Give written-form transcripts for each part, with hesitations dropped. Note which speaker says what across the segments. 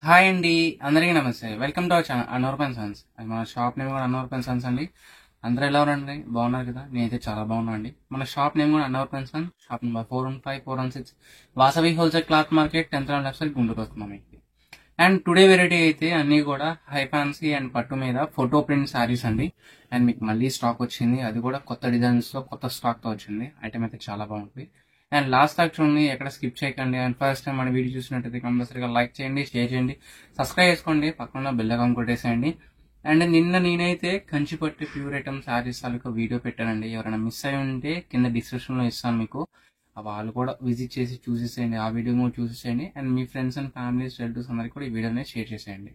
Speaker 1: Hi అండి. అందరికీ నమస్తే. Welcome to our channel Anwar Sons. అది మన షాప్ నేమ్ కూడా అన్వర్ సన్స్ అండి. అందరూ ఎలా ఉన్నారండి? బాగున్నారు కదా? నేనైతే చాలా బాగున్నా అండి. మన షాప్ నేమ్ కూడా Anwar Sons. Shop number 415 416 Vasavi wholesale cloth market 10th left side Guntur వస్తున్నాం మీకు. అండ్ టుడే వెరైటీ అయితే అన్ని కూడా హై ఫ్యాన్సీ అండ్ పట్టు మీద ఫోటో ప్రింట్ శారీస్ అండి. అండ్ మీకు మళ్ళీ స్టాక్ వచ్చింది, అది కూడా కొత్త డిజైన్స్ తో కొత్త స్టాక్ తో వచ్చింది. ఐటమ్ అయితే చాలా బాగుంటుంది. అండ్ లాస్ట్ దాకా చూడండి, ఎక్కడ స్కిప్ చేయకండి. అండ్ ఫస్ట్ టైం మన వీడియో చూసినట్టయితే కంపల్సరీగా లైక్ చేయండి, షేర్ చేయండి, సబ్స్క్రైబ్ చేసుకోండి, పక్కన బెల్ ఐకాన్ కొట్టేసేయండి. అండ్ నిన్న నేనైతే కంచిపట్టు ప్యూర్ ఐటమ్ శారీస్ తాలూకా వీడియో పెట్టానండి. ఎవరైనా మిస్ అయి ఉంటే కింద డిస్క్రిప్షన్ లో ఇస్తాను మీకు. వాళ్ళు కూడా విజిట్ చేసి చూసేసేయండి, ఆ వీడియో కూడా చూసేసేయండి. And me friends and families relatives అందరికి కూడా ఈ వీడియోని షేర్ చేసేయండి.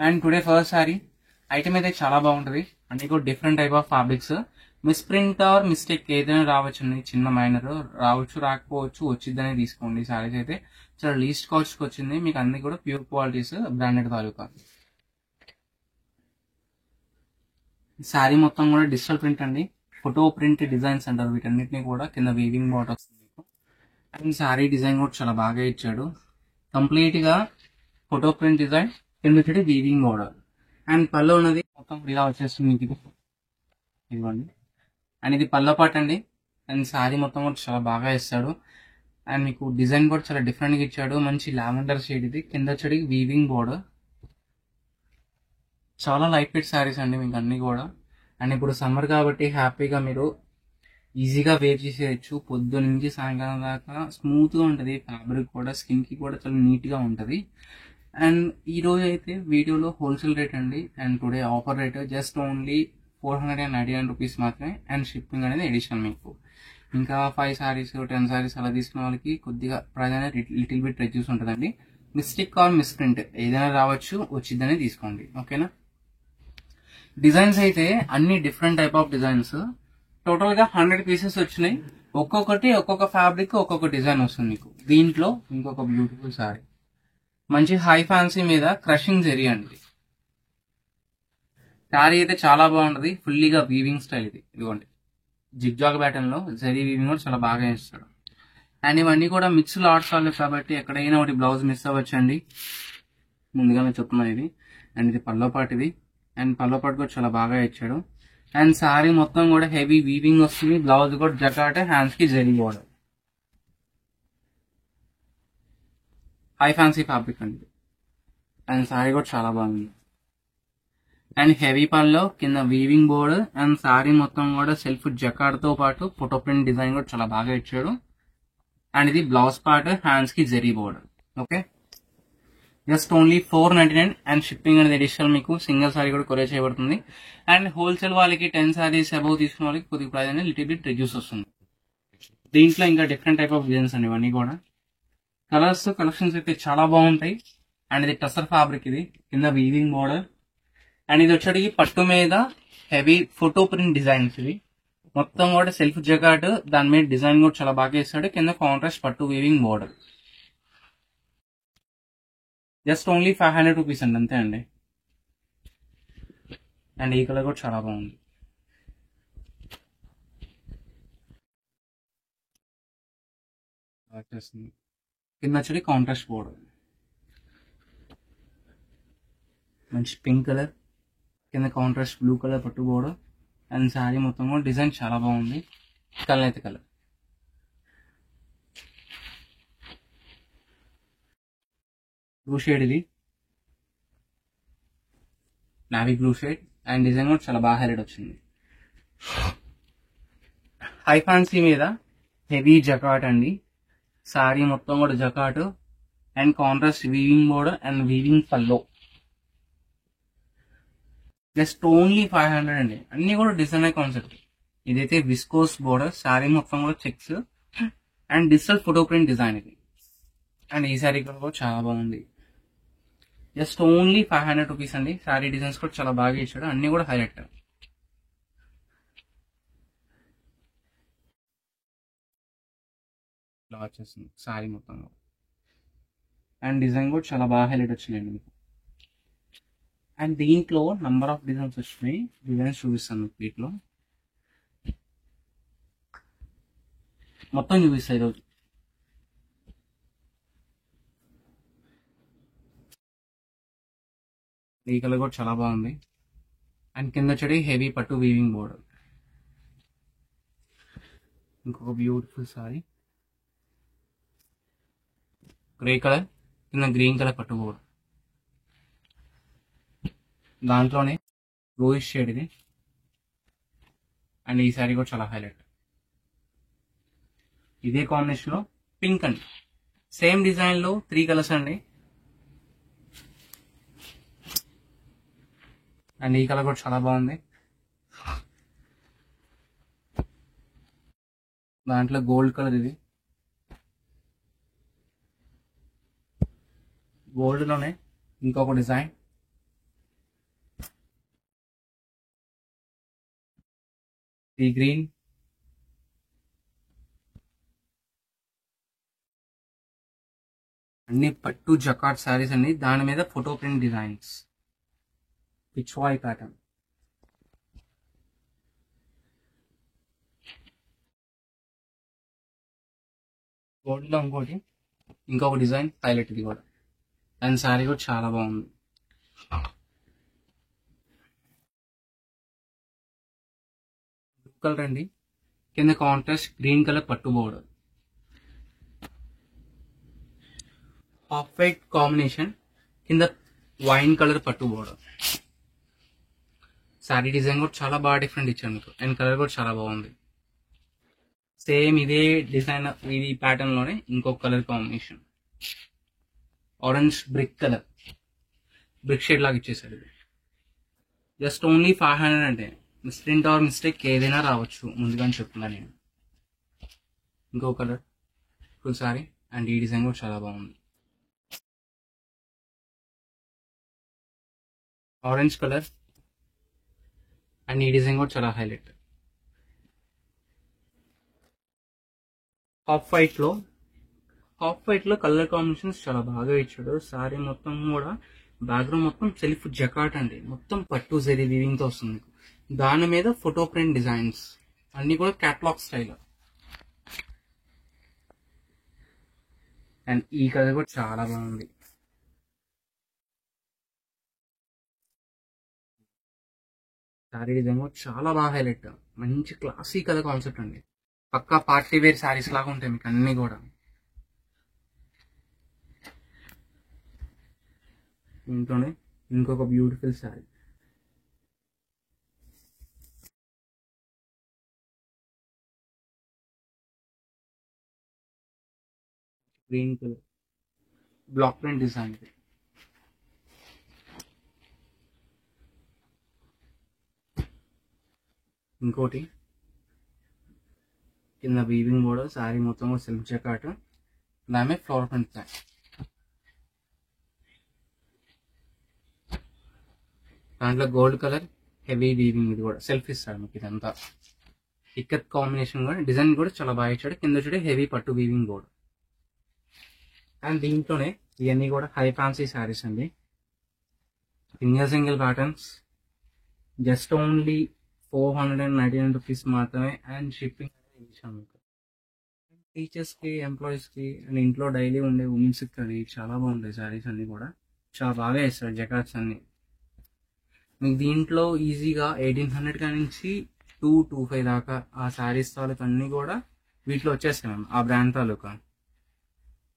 Speaker 1: And today first sorry item అయితే చాలా బాగుంటుంది. అన్ని కూడా different type of fabrics. Miss print are mistake ఏదైనా రావచ్చు అండి, చిన్న మైనర్ రావచ్చు, రాకపోవచ్చు, వచ్చిద్దని తీసుకోండి. సారీస్ అయితే చాలా లీస్ట్ కాస్ట్ కి వచ్చింది మీకు. అన్ని కూడా ప్యూర్ క్వాలిటీస్, బ్రాండెడ్ తాలూకా. శారీ మొత్తం కూడా డిజిటల్ ప్రింట్ అండి. ఫోటో ప్రింట్ డిజైన్స్ అంటారు వీటన్నిటిని కూడా. కింద వీవింగ్ బార్డర్ వస్తుంది మీకు. అండ్ శారీ డిజైన్ కూడా చాలా బాగా ఇచ్చాడు. కంప్లీట్ గా ఫోటో ప్రింట్ డిజైన్, కింద వచ్చి వీవింగ్ బార్డర్. అండ్ పళ్ళు ఉన్నది మొత్తం ఇలా వచ్చేస్తుంది మీకు. ఇదిగోండి. అండ్ ఇది పళ్ళ పాట అండి. అండ్ శారీ మొత్తం కూడా చాలా బాగా ఇస్తాడు. అండ్ మీకు డిజైన్ కూడా చాలా డిఫరెంట్ గా ఇచ్చాడు. మంచి లావెండర్ షేడ్ ఇది. కింద వచ్చి వీవింగ్ బోర్డర్. చాలా లైట్ వెయిట్ శారీస్ అండి మీకు అన్ని కూడా. అండ్ ఇప్పుడు సమ్మర్ కాబట్టి హ్యాపీగా మీరు ఈజీగా వేర్ చేసేయచ్చు. పొద్దున్న నుంచి సాయంకాలం దాకా స్మూత్ గా ఉంటది. ఫ్యాబ్రిక్ కూడా స్కిన్ కి కూడా చాలా నీట్ గా ఉంటది. అండ్ ఈ రోజు అయితే వీడియోలో హోల్సేల్ రేట్ అండి. And today offer rate just only 499 rupees మాత్రమే. అండ్ షిప్పింగ్ అనేది ఎడిషనల్ మీకు. ఇంకా 5 సారీస్ 10 సారీస్ అలా తీసుకున్న వాళ్ళకి కొద్దిగా ప్రైస్ అనేది లిటిల్ బిట్ రెడ్యూస్ ఉంటుందండి. మిస్టేక్ ఆర్ మిస్ప్రింట్ ఏదైనా రావచ్చు, వచ్చిద్దని తీసుకోండి. ఓకేనా? డిజైన్స్ అయితే అన్ని different type of designs. Total గా 100 పీసెస్ వచ్చినాయి. ఒక్కొక్కటి ఒక్కొక్క ఫ్యాబ్రిక్ ఒక్కొక్క డిజైన్ వస్తుంది మీకు. దీంట్లో ఇంకొక బ్యూటిఫుల్ సారీ, మంచి హై ఫ్యాన్సీ మీద క్రషింగ్ జెరీ అండి. శారీ అయితే చాలా బాగుంటది. ఫుల్లీగా వీవింగ్ స్టైల్ ఇది. ఇదిగోండి, జిగ్జాగ్ ప్యాటర్న్ లో జరీ వీవింగ్ కూడా చాలా బాగా ఇస్తాడు. అండ్ ఇవన్నీ కూడా మిక్స్ లాట్స్ వాళ్ళు కాబట్టి ఎక్కడైనా ఒకటి బ్లౌజ్ మిస్ అవ్వచ్చండి. ముందుగానే చెప్తున్నాను ఇది. అండ్ ఇది పల్లో పాటు ఇది. అండ్ పల్లో పాటు కూడా చాలా బాగా ఇచ్చాడు. అండ్ శారీ మొత్తం కూడా హెవీ వీవింగ్ వస్తుంది. బ్లౌజ్ కూడా జకాట్, హ్యాండ్స్ కి zari border. High fancy fabric అండి. అండ్ శారీ కూడా చాలా బాగుంది. అండ్ హెవీ పల్లో కింద వీవింగ్ బోర్డర్. అండ్ శారీ మొత్తం కూడా సెల్ఫ్ జకాడ్ తో పాటు ఫోటో ప్రింట్ డిజైన్ కూడా చాలా బాగా ఇచ్చాడు. అండ్ ఇది బ్లౌజ్ పార్ట్, హ్యాండ్స్ కి zari border. Okay, just only 499. And shipping అనేది ఎడిషనల్ మీకు. సింగిల్ సారీ కూడా కొరియర్ చేయబడుతుంది. అండ్ హోల్సేల్ వాళ్ళకి 10 సారీస్ అబౌవ్ తీసుకున్న వాళ్ళకి కొద్దిగా ప్రైస్ అనేది లిటిల్ బిట్ రిడ్యూస్ వస్తుంది. దీంట్లో ఇంకా డిఫరెంట్ టైప్ ఆఫ్ డిజైన్స్ అండి ఇవన్నీ కూడా. కలర్స్ కలెక్షన్స్ అయితే చాలా బాగుంటాయి. అండ్ ఇది టసర్ ఫ్యాబ్రిక్ ఇది. కింద వీవింగ్ బోర్డర్. అండ్ ఇది వచ్చేటికి పట్టు మీద హెవీ ఫోటో ప్రింట్ డిజైన్స్ ఇవి. మొత్తం కూడా సెల్ఫ్ జకాట్, దాని మీద డిజైన్ కూడా చాలా బాగా ఇస్తాడు. కింద కాంట్రాస్ట్ పట్టు weaving border. Just only 500 rupees అండి, అంతే అండి. అండ్ ఈ కలర్ కూడా చాలా బాగుంది. వచ్చేస్తుంది. కింద వచ్చి కాంట్రాస్ట్ బోర్డర్, మంచి పింక్ కలర్, కింద కాంట్రాస్ట్ బ్లూ కలర్ పట్టు బోర్డర్. అండ్ శారీ మొత్తం కూడా డిజైన్ చాలా బాగుంది. కలర్ అయితే కలర్ బ్లూ షేడ్ ఇది, navy blue shade. And design కూడా చాలా బాగా హైలైట్ వచ్చింది. హై ఫ్యాన్సీ మీద హెవీ జకాట్ అండి. శారీ మొత్తం కూడా jacquard and contrast weaving border and weaving pallu. Just only 500 అండి. అన్ని కూడా డిజైనర్ కాన్సెప్ట్. ఇదైతే విస్కోస్ బోర్డర్. శారీ మొత్తం కూడా checks and digital photo print design ఇది. అండ్ ఈ శారీ కూడా చాలా బాగుంది. జస్ట్ ఓన్లీ 500 రూపీస్ అండి. శారీ డిజైన్స్ కూడా చాలా బాగా ఇచ్చాడు. అన్ని కూడా హైలైట్. ఇలా వచ్చేస్తుంది శారీ మొత్తంలో. అండ్ డిజైన్ కూడా చాలా బాగా హైలైట్ వచ్చినాయండి మీకు. అండ్ దీంట్లో నంబర్ ఆఫ్ డిజైన్స్ వచ్చినాయి. డిజైన్స్ చూపిస్తాను మీకు. వీటిలో మొత్తం చూపిస్తాయి ఈరోజు. ఈ కలర్ కూడా చాలా బాగుంది. అండ్ కింద వచ్చేది హెవీ పట్టు వీవింగ్ బోర్డర్. ఇంకొక బ్యూటిఫుల్ సారీ గ్రే కలర్ కింద గ్రీన్ కలర్ పట్టు బోర్డర్. దాంట్లోనే రోయిష్ షేడ్ ఇది. అండ్ ఈ సారీ కూడా చాలా హైలైట్. ఇదే కాంబినేషన్ లో పింక్ అండి, సేమ్ డిజైన్ లో 3 కలర్స్ అండి. అండ్ ఈ కలర్ కూడా చాలా బాగుంది. దాంట్లో గోల్డ్ కలర్ ఇది. గోల్డ్ లోనే ఇంకొక డిజైన్. ఈ గ్రీన్, అన్ని పట్టు జకాట్ శారీస్ అండి. దాని మీద photo print designs, Pichwai pattern. Gold లో ఇంకొక డిజైన్ హైలైట్ ఇది కూడా. అండ్ శారీ కూడా చాలా బాగుంది. బ్లూ కలర్ అండి, కింద కాంట్రాస్ట్ గ్రీన్ కలర్ పట్టు బోర్డర్. హాఫ్ వైట్ కాంబినేషన్, కింద వైన్ కలర్ పట్టు బోర్డర్. శారీ డిజైన్ కూడా చాలా బాగా డిఫరెంట్ ఇచ్చాను మీకు. అండ్ కలర్ కూడా చాలా బాగుంది. సేమ్ ఇదే డిజైన్ ఇది ప్యాటర్న్ లోనే ఇంకొక colour combination, orange brick colour, brick shade లాగా ఇచ్చేసాడు. ఇది జస్ట్ ఓన్లీ 500 అంటే మిస్ప్రింట్ ఆర్ మిస్టేక్ ఏదైనా రావచ్చు, ముందుగానే చెప్తున్నా నేను. ఇంకో కలర్ ఫుల్ సారీ. అండ్ ఈ డిజైన్ కూడా చాలా బాగుంది. Orange colour. అండ్ ఈ డిజైన్ కూడా చాలా హైలైట్. హాఫ్ వైట్ లో కలర్ కాంబినేషన్స్ చాలా బాగా ఇచ్చాడు. సారీ మొత్తం కూడా బ్యాక్గ్రౌండ్ మొత్తం సెల్ఫ్ జకాట్ అండి, మొత్తం పట్టు జరీ వీవింగ్ తో వస్తుంది. దాని మీద ఫోటో ప్రింట్ డిజైన్స్ అన్ని కూడా క్యాటలాగ్ స్టైల్. అండ్ ఈ కలర్ కూడా చాలా బాగుంది. సారీ డిజైన్ కూడా చాలా బాగా హైలైట్. మంచి క్లాసీ కలర్ కాన్సెప్ట్ అండి. పక్కా పార్టీ వేర్ శారీస్ లాగా ఉంటాయి మీకు అన్ని కూడా. ఇంట్లోనే ఇంకొక beautiful sari. Green colour black print design. ఇంకోటి కింద వీవింగ్ కూడా శారీ మొత్తం సిల్క్ జకాట్, దాని ఫ్లవర్ ప్రింట్ డిజైన్. దాంట్లో గోల్డ్ కలర్ హెవీ వీవింగ్, ఇది కూడా సెల్ఫ్ ఇస్తాడు మీకు. ఇదంతా ఇక్కత్ కాంబినేషన్ కూడా, డిజైన్ కూడా చాలా బాగా ఇచ్చాడు. కింద చూడే హెవీ పట్టు వీవింగ్ బోర్డ్. అండ్ దీంట్లోనే ఇవన్నీ కూడా హై ఫ్యాన్సీ శారీస్ అండి. Single patterns, just only 499 rupees మాత్రమే. అండ్ షిప్పింగ్ మీకు టీచర్స్ కి, ఎంప్లాయీస్ కి, అండ్ ఇంట్లో డైలీ ఉండే ఉమెన్స్ కి చాలా బాగుంటాయి శారీస్ అన్ని కూడా. చాలా బాగా వేస్తారు జకాట్స్ అన్ని. మీకు దీంట్లో ఈజీగా 1800 కాడి నుంచి 225 దాకా ఆ శారీస్ తాలూకు అన్ని కూడా వీటిలో వచ్చేస్తాయి మ్యామ్. ఆ బ్రాండ్ తాలూకా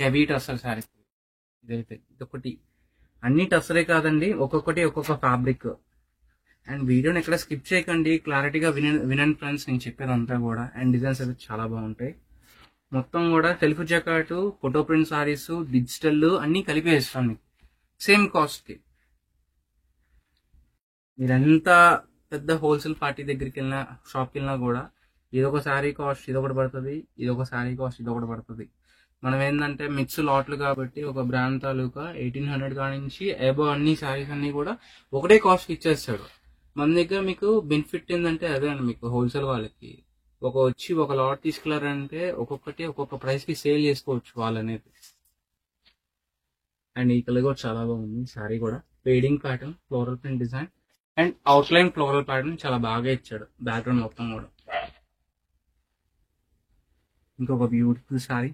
Speaker 1: హెవీ టస్సర్ శారీస్. ఇదైతే ఇదొకటి, అన్ని టస్సరే కాదండి, ఒక్కొక్కటి ఒక్కొక్క ఫ్యాబ్రిక్. అండ్ వీడియోని ఎక్కడ స్కిప్ చేయకండి, క్లారిటీగా వినండి ఫ్రెండ్స్ నేను చెప్పేదంతా కూడా. అండ్ డిజైన్స్ అయితే చాలా బాగుంటాయి. మొత్తం కూడా self jacquard, photo print sarees, digital అన్ని కలిపి వేస్తాం మీకు సేమ్ కాస్ట్ కి. మీరెంత పెద్ద హోల్సేల్ పార్టీ దగ్గరికి వెళ్ళినా, షాప్కి వెళ్ళినా కూడా ఇదొక శారీ కాస్ట్ ఇదొకటి పడుతుంది, ఇదొక శారీ కాస్ట్ ఇదొకటి పడుతుంది. మనం ఏంటంటే మిక్స్ లాట్లు కాబట్టి ఒక బ్రాండ్ తాలూకా 1800 కాడి నుంచి అబౌవ్ అన్ని శారీస్ అన్ని కూడా ఒకటే కాస్ట్ ఇచ్చేస్తాడు. మన దగ్గర మీకు బెనిఫిట్ ఏంటంటే అదే అండి, మీకు హోల్సేల్ వాళ్ళకి ఒక లాట్ తీసుకెళ్లారంటే ఒక్కొక్కటి ఒక్కొక్క ప్రైస్ కి సేల్ చేసుకోవచ్చు వాళ్ళనేది. అండ్ ఈ కలర్ కూడా చాలా బాగుంది. శారీ కూడా fading pattern, floral print design and outline floral pattern చాలా బాగా ఇచ్చాడు బ్యాక్గ్రౌండ్ మొత్తం కూడా. ఇంకొక బ్యూటిఫుల్ శారీ.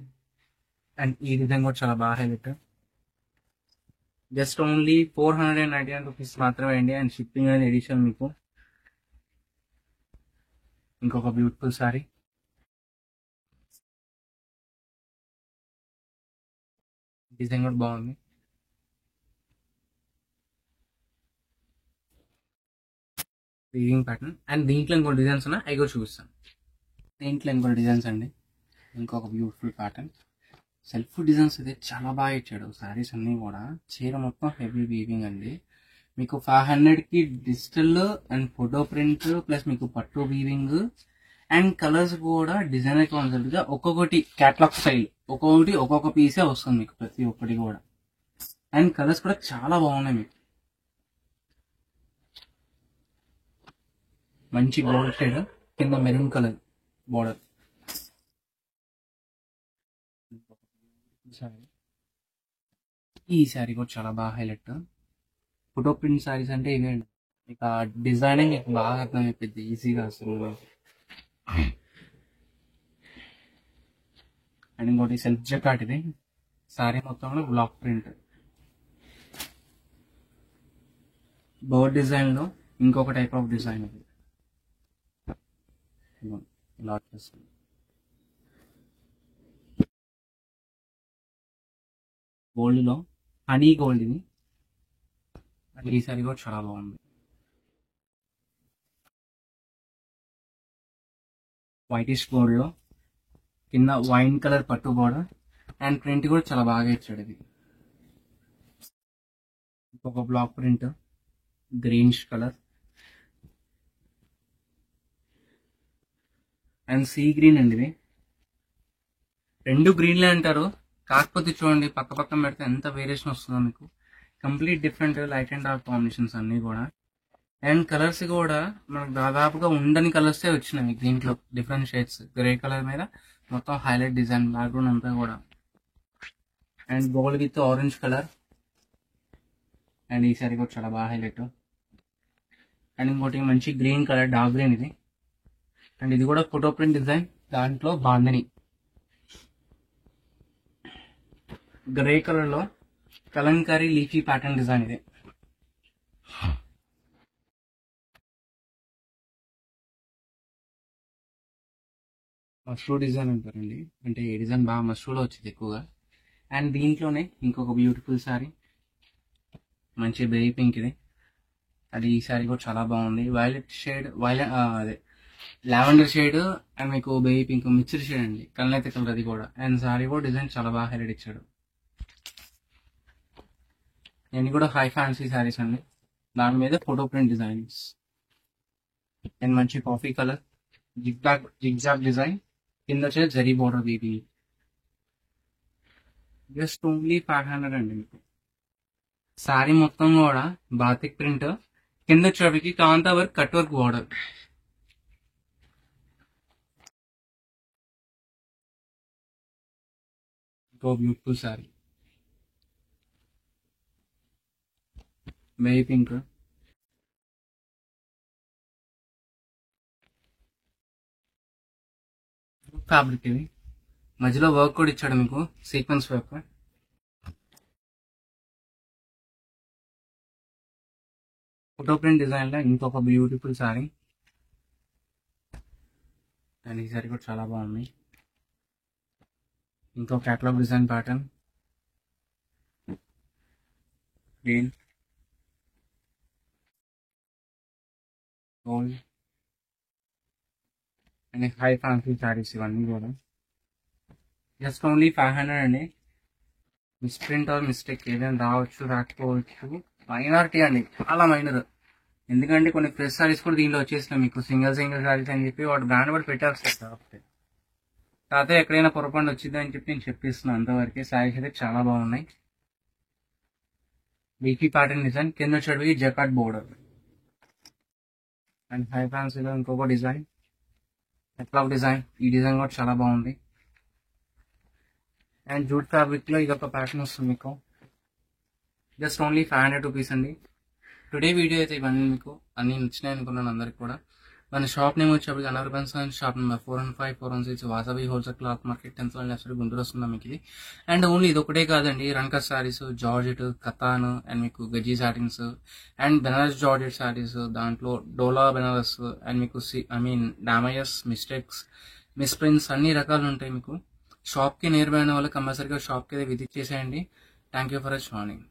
Speaker 1: అండ్ ఈ డిజైన్ కూడా చాలా బాగా హైలైట్. జస్ట్ ఓన్లీ 499 రూపీస్ మాత్రమే అండి. అండ్ షిప్పింగ్ అనేది ఎడిషన్ మీకు. ఇంకొక బ్యూటిఫుల్ సారీ, డిజైన్ కూడా బాగుంది. Weaving pattern. అండ్ దీంట్లో ఇంకో డిజైన్స్ ఉన్నాయి, అవి కూడా చూపిస్తాను. దీంట్లో ఇంకో డిజైన్స్ అండి, ఇంకొక బ్యూటిఫుల్ ప్యాటర్న్. సెల్ఫ్ డిజైన్స్ అయితే చాలా బాగా ఇచ్చాడు. శారీస్ అన్నీ కూడా చీర మొత్తం హెవీ వీవింగ్ అండి. మీకు 500కి digital and photo print plus మీకు పట్టు వీవింగ్ అండ్ కలర్స్ కూడా డిజైనర్ కాన్సెప్ట్ గా ఒక్కొక్కటి క్యాటలాగ్ స్టైల్, ఒక్కొక్కటి ఒక్కొక్క పీసే వస్తుంది మీకు ప్రతి ఒక్కటి కూడా. అండ్ కలర్స్ కూడా చాలా బాగున్నాయి మీకు. మంచి గోల్డ్ షేడ్ కింద మెరూన్ కలర్ బోర్డర్. ఈ శారీ కూడా చాలా బాగా హైలైట్. ఫోటో ప్రింట్ శారీస్ అంటే ఇవే అండి. ఇక డిజైనింగ్ మీకు బాగా అర్థమైపోయింది ఈజీగా అసలు. అండ్ ఇంకోటి సెల్ఫ్ జకాట్. ఇది శారీ మొత్తం కూడా బ్లాక్ ప్రింట్ బర్డ్ డిజైన్ లో ఇంకొక టైప్ ఆఫ్ డిజైన్. ఇది ఇలా వచ్చేస్తుంది. గోల్డ్ లో హనీ గోల్డ్ ఇది. అండ్ ఈ సారీ కూడా చాలా బాగుంది. వైటిష్ గోల్డ్ లో కింద వైన్ కలర్ పట్టు బోర్డర్ అండ్ ప్రింట్ కూడా చాలా బాగా ఇచ్చాడు. ఇది ఇంకొక black print greenish colour and sea green అండి. ఇది రెండు గ్రీన్లే అంటారు, కాకపోతే చూడండి పక్క పక్కన పెడితే ఎంత వేరియేషన్ వస్తుందో మీకు. Complete different light and dark combinations అన్ని కూడా. అండ్ కలర్స్ కూడా మనకు దాదాపుగా ఉండని కలర్సే వచ్చినాయి మీకు దీంట్లో. డిఫరెంట్ షేడ్స్, గ్రే కలర్ మీద మొత్తం హైలైట్ డిజైన్ బ్యాక్గ్రౌండ్ అంతా కూడా. And gold with orange colour. And ఈ సారీ కూడా చాలా బాగా హైలైట్. అండ్ ఇంకోటి మంచి గ్రీన్ కలర్, డార్క్ గ్రీన్ ఇది. అండ్ ఇది కూడా ఫోటో ప్రింట్ డిజైన్, దాంట్లో బాందని గ్రే కలర్ లో కలంకారీ లీఫీ ప్యాటర్న్ డిజైన్. ఇది మష్రూ డిజైన్ అంటారండి, అంటే ఈ డిజైన్ బాగా మష్రూలో వచ్చింది ఎక్కువగా. అండ్ దీంట్లోనే ఇంకొక బ్యూటిఫుల్ సారీ, మంచి బేబీ పింక్ ఇది. అది ఈ సారీ కూడా చాలా బాగుంది. వైలెట్ షేడ్, అదే లావెండర్ షేడ్ అండ్ మీకు బేబీ పింక్ మిక్స్డ్ షేడ్ అండి, కళ్ళైతే కలర్ అది కూడా. అండ్ సారీ కూడా డిజైన్ చాలా బాగా హైలైట్ ఇచ్చాడు. నేను కూడా హై ఫ్యాన్సీ సారీస్ అండి, దాని మీద ఫోటో ప్రింట్ డిజైన్స్. అండ్ మంచి కాఫీ కలర్ జిగ్జాగ్ డిజైన్, కింద వచ్చేది జరీ బోర్డర్ బీబీ. జస్ట్ ఓన్లీ 500 అండి మీకు. సారీ మొత్తం కూడా బాతిక్ ప్రింట్, కింద వచ్చేటికి kantha work cut work border. ఇంకో beautiful sari baby pink. Fabric ఇది, మధ్యలో వర్క్ కూడా ఇచ్చాడు మీకు, sequence work. Photo print design లో ఇంకొక బ్యూటిఫుల్ సారీ. అండ్ ఈ సారీ కూడా చాలా బాగుంది. ఇంకో catalogue design pattern, green gold and high fancy saris ఇవన్నీ కూడా. జస్ట్ ఓన్లీ 500 అండి. మిస్ప్రింట్ ఆర్ మిస్టేక్ ఏదైనా రావచ్చు రాకపోవచ్చు, మైనారిటీ అండి, చాలా మైనర్. ఎందుకంటే కొన్ని ఫ్రెష్ సారీస్ కూడా దీంట్లో వచ్చేసినాయి మీకు, సింగిల్ సారీస్ అని చెప్పి వాడు బ్రాండ్ కూడా పెట్టేస్తారు. కాకపోతే కాకపోతే ఎక్కడైనా పొరపాటు వచ్చింది అని చెప్పి నేను చెప్పిస్తున్నాను అంతవరకే. సారీస్ అయితే చాలా బాగున్నాయి. వీకీ ప్యాటర్న్ డిజైన్, కింద వచ్చేటివి జకాట్ బోర్డర్. అండ్ హై ఫ్యాన్సీలో ఇంకొక డిజైన్ క్యాటలాగ్ డిజైన్. ఈ డిజైన్ కూడా చాలా బాగుంది. అండ్ జూట్ ఫ్యాబ్రిక్ లో ఇదొక ప్యాటర్న్ వస్తుంది మీకు. జస్ట్ ఓన్లీ 500 రూపీస్ అండి. టుడే వీడియో అయితే ఇవన్నీ మీకు అన్ని నచ్చినాయి అనుకున్నాను అందరికి కూడా. మన షాప్ నేమ్ వచ్చేప్పటికి Annavarapan sons, shop number 415 416 Vasavi wholesale cloth market 10th line left side Guntur వస్తుందా మీకు ఇది. అండ్ ఓన్లీ ఇది ఒకటే కాదండి, రంకా సారీస్, జార్జెట్, కతాన్ అండ్ మీకు gaji satins and Banaras georgette sarees, దాంట్లో డోలా బెనారస్ అండ్ మీకు డామయస్, మిస్టేక్స్, మిస్ప్రింట్స్ అన్ని రకాలు ఉంటాయి మీకు. షాప్కి నియర్ బై అయిన వాళ్ళు కంపల్సరీగా షాప్కి విజిట్ చేసేయండి. Thank you for watching.